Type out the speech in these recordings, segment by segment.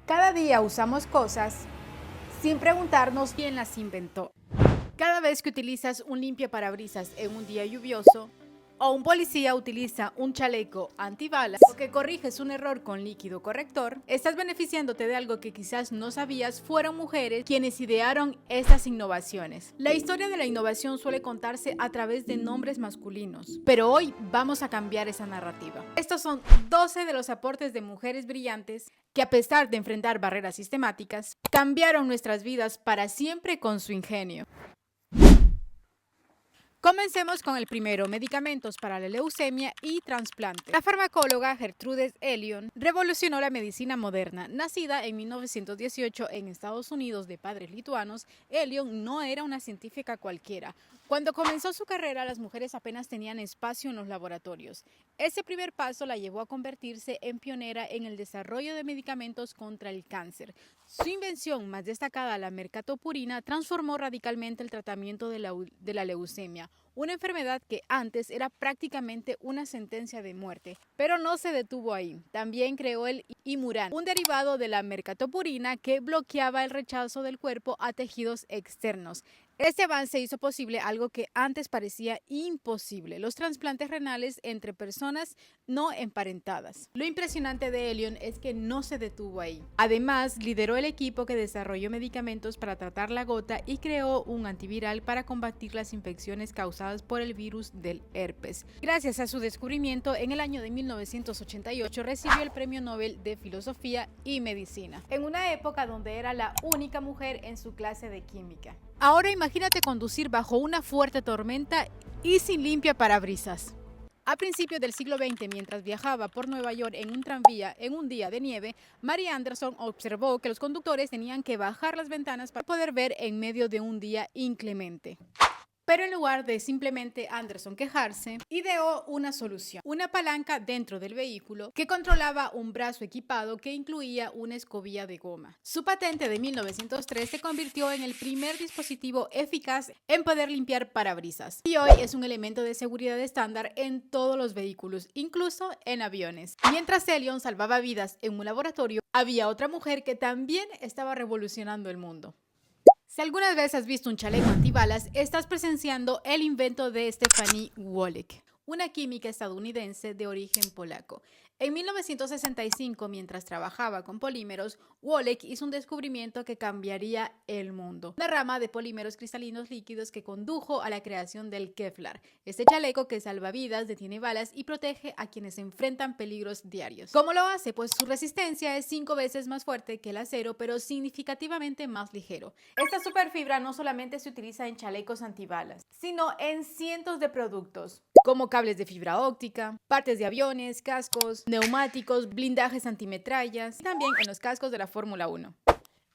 Cada día usamos cosas sin preguntarnos quién las inventó. Cada vez que utilizas un limpiaparabrisas en un día lluvioso, o un policía utiliza un chaleco antibalas, o que corriges un error con líquido corrector, estás beneficiándote de algo que quizás no sabías fueron mujeres quienes idearon estas innovaciones. La historia de la innovación suele contarse a través de nombres masculinos, pero hoy vamos a cambiar esa narrativa. Estos son 12 de los aportes de mujeres brillantes que, a pesar de enfrentar barreras sistemáticas, cambiaron nuestras vidas para siempre con su ingenio. Comencemos con el primero, medicamentos para la leucemia y trasplante. La farmacóloga Gertrude Elion revolucionó la medicina moderna. Nacida en 1918 en Estados Unidos de padres lituanos, Elion no era una científica cualquiera. Cuando comenzó su carrera, las mujeres apenas tenían espacio en los laboratorios. Ese primer paso la llevó a convertirse en pionera en el desarrollo de medicamentos contra el cáncer. Su invención más destacada, la mercaptopurina, transformó radicalmente el tratamiento de la leucemia, una enfermedad que antes era prácticamente una sentencia de muerte. Pero no se detuvo ahí. También creó el Imuran, un derivado de la mercaptopurina que bloqueaba el rechazo del cuerpo a tejidos externos. Este avance hizo posible algo que antes parecía imposible: los trasplantes renales entre personas no emparentadas. Lo impresionante de Elion es que no se detuvo ahí. Además, lideró el equipo que desarrolló medicamentos para tratar la gota y creó un antiviral para combatir las infecciones causadas por el virus del herpes. Gracias a su descubrimiento, en el año de 1988 recibió el Premio Nobel de Filosofía y Medicina, en una época donde era la única mujer en su clase de química. Ahora imagínate conducir bajo una fuerte tormenta y sin limpiaparabrisas. A principios del siglo XX, mientras viajaba por Nueva York en un tranvía en un día de nieve, Mary Anderson observó que los conductores tenían que bajar las ventanas para poder ver en medio de un día inclemente. Pero en lugar de simplemente Anderson quejarse, ideó una solución: una palanca dentro del vehículo que controlaba un brazo equipado que incluía una escobilla de goma. Su patente de 1903 se convirtió en el primer dispositivo eficaz en poder limpiar parabrisas, y hoy es un elemento de seguridad estándar en todos los vehículos, incluso en aviones. Mientras Elion salvaba vidas en un laboratorio, había otra mujer que también estaba revolucionando el mundo. Si alguna vez has visto un chaleco antibalas, estás presenciando el invento de Stephanie Wolek, una química estadounidense de origen polaco. En 1965, mientras trabajaba con polímeros, Wolek hizo un descubrimiento que cambiaría el mundo: una rama de polímeros cristalinos líquidos que condujo a la creación del Kevlar, este chaleco que salva vidas, detiene balas y protege a quienes enfrentan peligros diarios. ¿Cómo lo hace? Pues su resistencia es 5 veces más fuerte que el acero, pero significativamente más ligero. Esta superfibra no solamente se utiliza en chalecos antibalas, sino en cientos de productos, como cables de fibra óptica, partes de aviones, cascos, neumáticos, blindajes antimetrallas y también en los cascos de la Fórmula 1.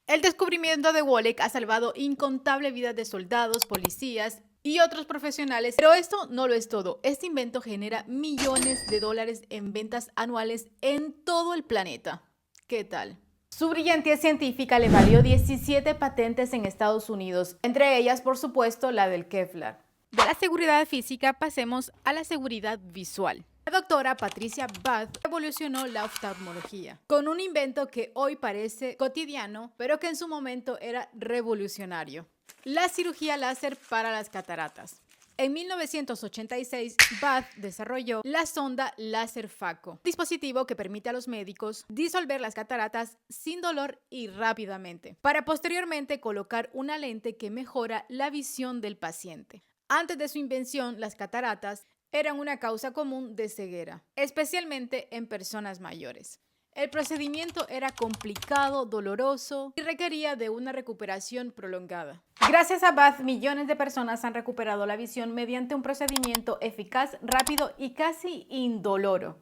El descubrimiento de Wolek ha salvado incontables vidas de soldados, policías y otros profesionales, pero esto no lo es todo. Este invento genera millones de dólares en ventas anuales en todo el planeta. ¿Qué tal? Su brillantez científica le valió 17 patentes en Estados Unidos, entre ellas, por supuesto, la del Kevlar. De la seguridad física pasemos a la seguridad visual. La doctora Patricia Bath revolucionó la oftalmología con un invento que hoy parece cotidiano, pero que en su momento era revolucionario: la cirugía láser para las cataratas. En 1986, Bath desarrolló la sonda láser Phaco, un dispositivo que permite a los médicos disolver las cataratas sin dolor y rápidamente, para posteriormente colocar una lente que mejora la visión del paciente. Antes de su invención, las cataratas eran una causa común de ceguera, especialmente en personas mayores. El procedimiento era complicado, doloroso y requería de una recuperación prolongada. Gracias a Bath, millones de personas han recuperado la visión mediante un procedimiento eficaz, rápido y casi indoloro.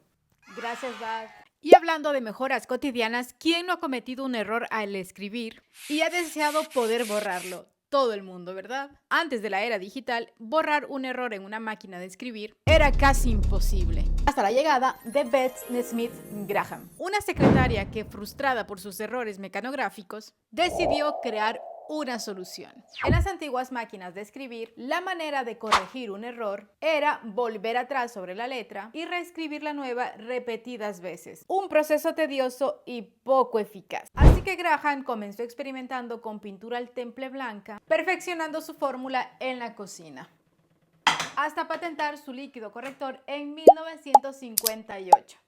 Gracias, Bath. Y hablando de mejoras cotidianas, ¿quién no ha cometido un error al escribir y ha deseado poder borrarlo? Todo el mundo, ¿verdad? Antes de la era digital, borrar un error en una máquina de escribir era casi imposible, hasta la llegada de Beth Smith Graham, una secretaria que, frustrada por sus errores mecanográficos, decidió crear una solución. En las antiguas máquinas de escribir, la manera de corregir un error era volver atrás sobre la letra y reescribir la nueva repetidas veces. Un proceso tedioso y poco eficaz. Así que Graham comenzó experimentando con pintura al temple blanca, perfeccionando su fórmula en la cocina, hasta patentar su líquido corrector en 1958.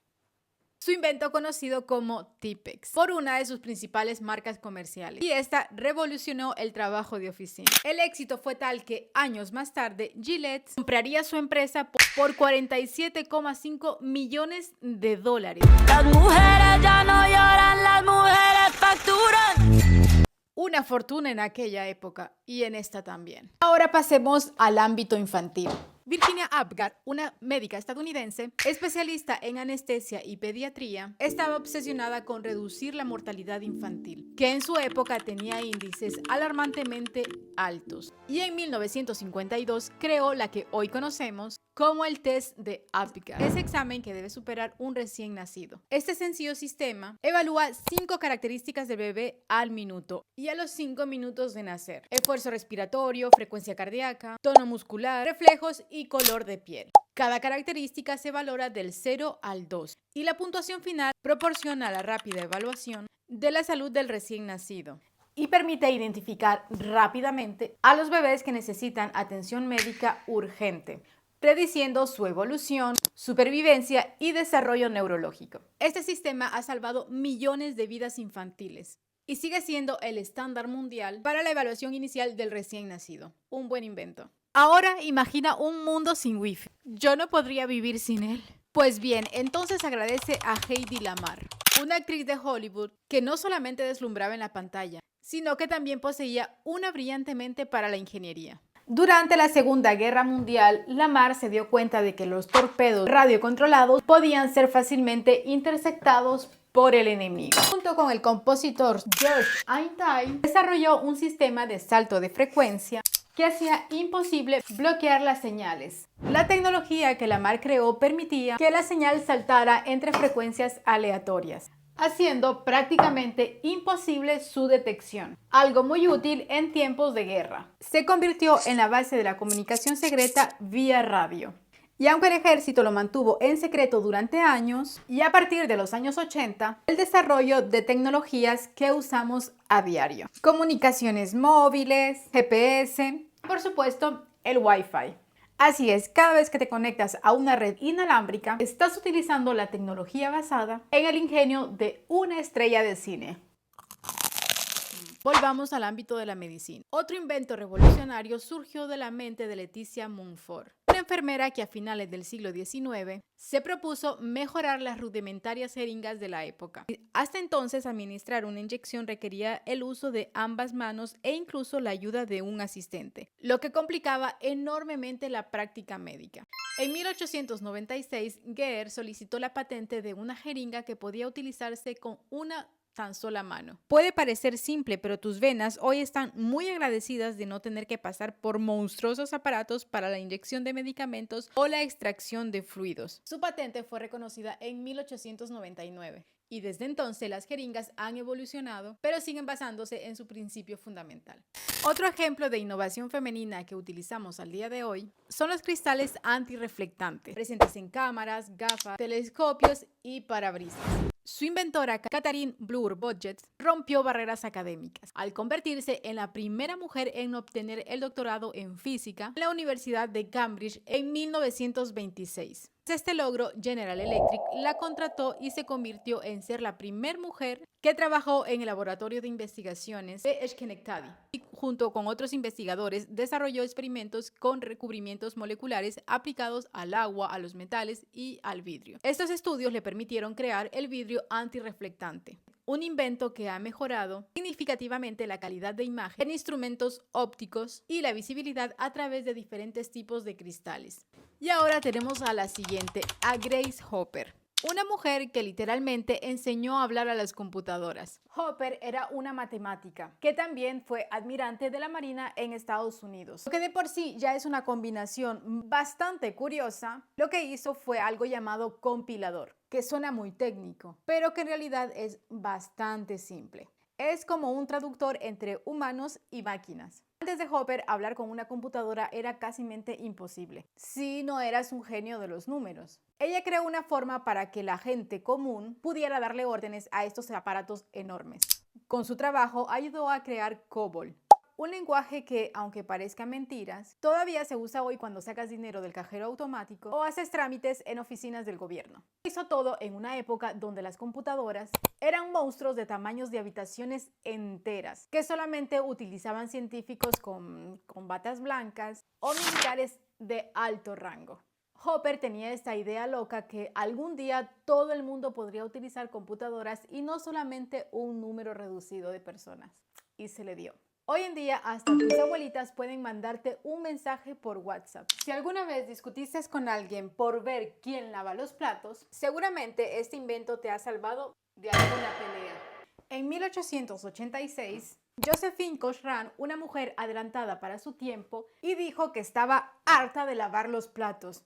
Su invento conocido como Tipp-Ex por una de sus principales marcas comerciales, y esta revolucionó el trabajo de oficina. El éxito fue tal que años más tarde Gillette compraría su empresa por $47,5 millones. Las mujeres ya no lloran, las mujeres facturan. Una fortuna en aquella época y en esta también. Ahora pasemos al ámbito infantil. Virginia Apgar, una médica estadounidense especialista en anestesia y pediatría, estaba obsesionada con reducir la mortalidad infantil, que en su época tenía índices alarmantemente altos. Y en 1952 creó la que hoy conocemos como el test de Apgar, ese examen que debe superar un recién nacido. Este sencillo sistema evalúa 5 características del bebé al minuto y a los 5 minutos de nacer: esfuerzo respiratorio, frecuencia cardíaca, tono muscular, reflejos y color de piel. Cada característica se valora del 0 al 2 y la puntuación final proporciona la rápida evaluación de la salud del recién nacido y permite identificar rápidamente a los bebés que necesitan atención médica urgente, prediciendo su evolución, supervivencia y desarrollo neurológico. Este sistema ha salvado millones de vidas infantiles y sigue siendo el estándar mundial para la evaluación inicial del recién nacido. Un buen invento. Ahora imagina un mundo sin Wi-Fi. Yo no podría vivir sin él. Pues bien, entonces agradece a Hedy Lamarr, una actriz de Hollywood que no solamente deslumbraba en la pantalla, sino que también poseía una brillante mente para la ingeniería. Durante la Segunda Guerra Mundial, Lamarr se dio cuenta de que los torpedos radiocontrolados podían ser fácilmente interceptados por el enemigo. Junto con el compositor George Einstein, desarrolló un sistema de salto de frecuencia que hacía imposible bloquear las señales. La tecnología que Lamarr creó permitía que la señal saltara entre frecuencias aleatorias, haciendo prácticamente imposible su detección, algo muy útil en tiempos de guerra. Se convirtió en la base de la comunicación secreta vía radio. Y aunque el ejército lo mantuvo en secreto durante años, y a partir de los años 80, el desarrollo de tecnologías que usamos a diario. Comunicaciones móviles, GPS, por supuesto, el Wi-Fi. Así es, cada vez que te conectas a una red inalámbrica, estás utilizando la tecnología basada en el ingenio de una estrella de cine. Volvamos al ámbito de la medicina. Otro invento revolucionario surgió de la mente de Leticia Montfort, una enfermera que a finales del siglo XIX se propuso mejorar las rudimentarias jeringas de la época. Hasta entonces, administrar una inyección requería el uso de ambas manos e incluso la ayuda de un asistente, lo que complicaba enormemente la práctica médica. En 1896, Gehr solicitó la patente de una jeringa que podía utilizarse con una tan sola mano. Puede parecer simple, pero tus venas hoy están muy agradecidas de no tener que pasar por monstruosos aparatos para la inyección de medicamentos o la extracción de fluidos. Su patente fue reconocida en 1899 y desde entonces las jeringas han evolucionado, pero siguen basándose en su principio fundamental. Otro ejemplo de innovación femenina que utilizamos al día de hoy son los cristales antirreflectantes, presentes en cámaras, gafas, telescopios y parabrisas. Su inventora, Catherine Blur-Budget, rompió barreras académicas al convertirse en la primera mujer en obtener el doctorado en física en la Universidad de Cambridge en 1926. Tras este logro, General Electric la contrató y se convirtió en ser la primera mujer que trabajó en el laboratorio de investigaciones de Schenectady. Y junto con otros investigadores, desarrolló experimentos con recubrimientos moleculares aplicados al agua, a los metales y al vidrio. Estos estudios le permitieron crear el vidrio antirreflectante, un invento que ha mejorado significativamente la calidad de imagen en instrumentos ópticos y la visibilidad a través de diferentes tipos de cristales. Y ahora tenemos a la siguiente, a Grace Hopper, una mujer que literalmente enseñó a hablar a las computadoras. Hopper era una matemática que también fue admirante de la Marina en Estados Unidos. Lo que de por sí ya es una combinación bastante curiosa, lo que hizo fue algo llamado compilador, que suena muy técnico, pero que en realidad es bastante simple. Es como un traductor entre humanos y máquinas. Antes de Hopper, hablar con una computadora era casi imposible, si no eras un genio de los números. Ella creó una forma para que la gente común pudiera darle órdenes a estos aparatos enormes. Con su trabajo ayudó a crear COBOL, un lenguaje que, aunque parezca mentiras, todavía se usa hoy cuando sacas dinero del cajero automático o haces trámites en oficinas del gobierno. Hizo todo en una época donde las computadoras eran monstruos de tamaños de habitaciones enteras, que solamente utilizaban científicos con batas blancas o militares de alto rango. Hopper tenía esta idea loca que algún día todo el mundo podría utilizar computadoras y no solamente un número reducido de personas. Y se le dio. Hoy en día hasta tus abuelitas pueden mandarte un mensaje por WhatsApp. Si alguna vez discutiste con alguien por ver quién lava los platos, seguramente este invento te ha salvado de alguna pelea. En 1886, Josephine Cochran, una mujer adelantada para su tiempo, y dijo que estaba harta de lavar los platos.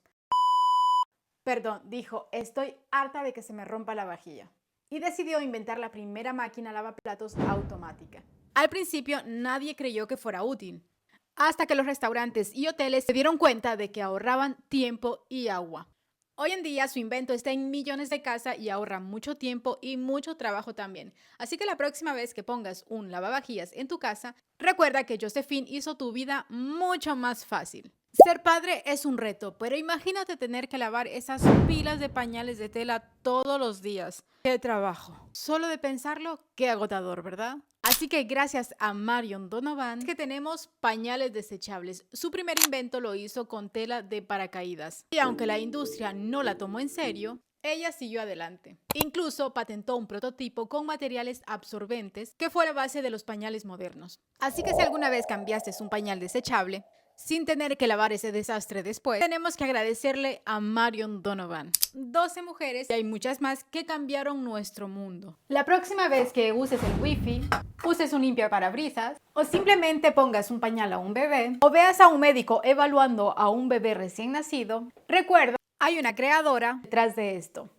Perdón, dijo, estoy harta de que se me rompa la vajilla. Y decidió inventar la primera máquina lavaplatos automática. Al principio nadie creyó que fuera útil, hasta que los restaurantes y hoteles se dieron cuenta de que ahorraban tiempo y agua. Hoy en día su invento está en millones de casas y ahorra mucho tiempo y mucho trabajo también. Así que la próxima vez que pongas un lavavajillas en tu casa, recuerda que Josephine hizo tu vida mucho más fácil. Ser padre es un reto, pero imagínate tener que lavar esas pilas de pañales de tela todos los días. ¡Qué trabajo! Solo de pensarlo, qué agotador, ¿verdad? Así que gracias a Marion Donovan es que tenemos pañales desechables. Su primer invento lo hizo con tela de paracaídas. Y aunque la industria no la tomó en serio, ella siguió adelante. Incluso patentó un prototipo con materiales absorbentes que fue la base de los pañales modernos. Así que si alguna vez cambiaste un pañal desechable, sin tener que lavar ese desastre después, tenemos que agradecerle a Marion Donovan. 12 mujeres, y hay muchas más, que cambiaron nuestro mundo. La próxima vez que uses el wifi, uses un limpiaparabrisas, o simplemente pongas un pañal a un bebé, o veas a un médico evaluando a un bebé recién nacido, recuerda, hay una creadora detrás de esto.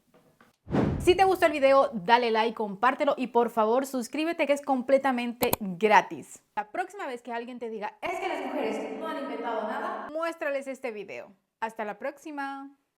Si te gustó el video, dale like, compártelo y por favor suscríbete, que es completamente gratis. La próxima vez que alguien te diga, es que las mujeres no han inventado nada, muéstrales este video. Hasta la próxima.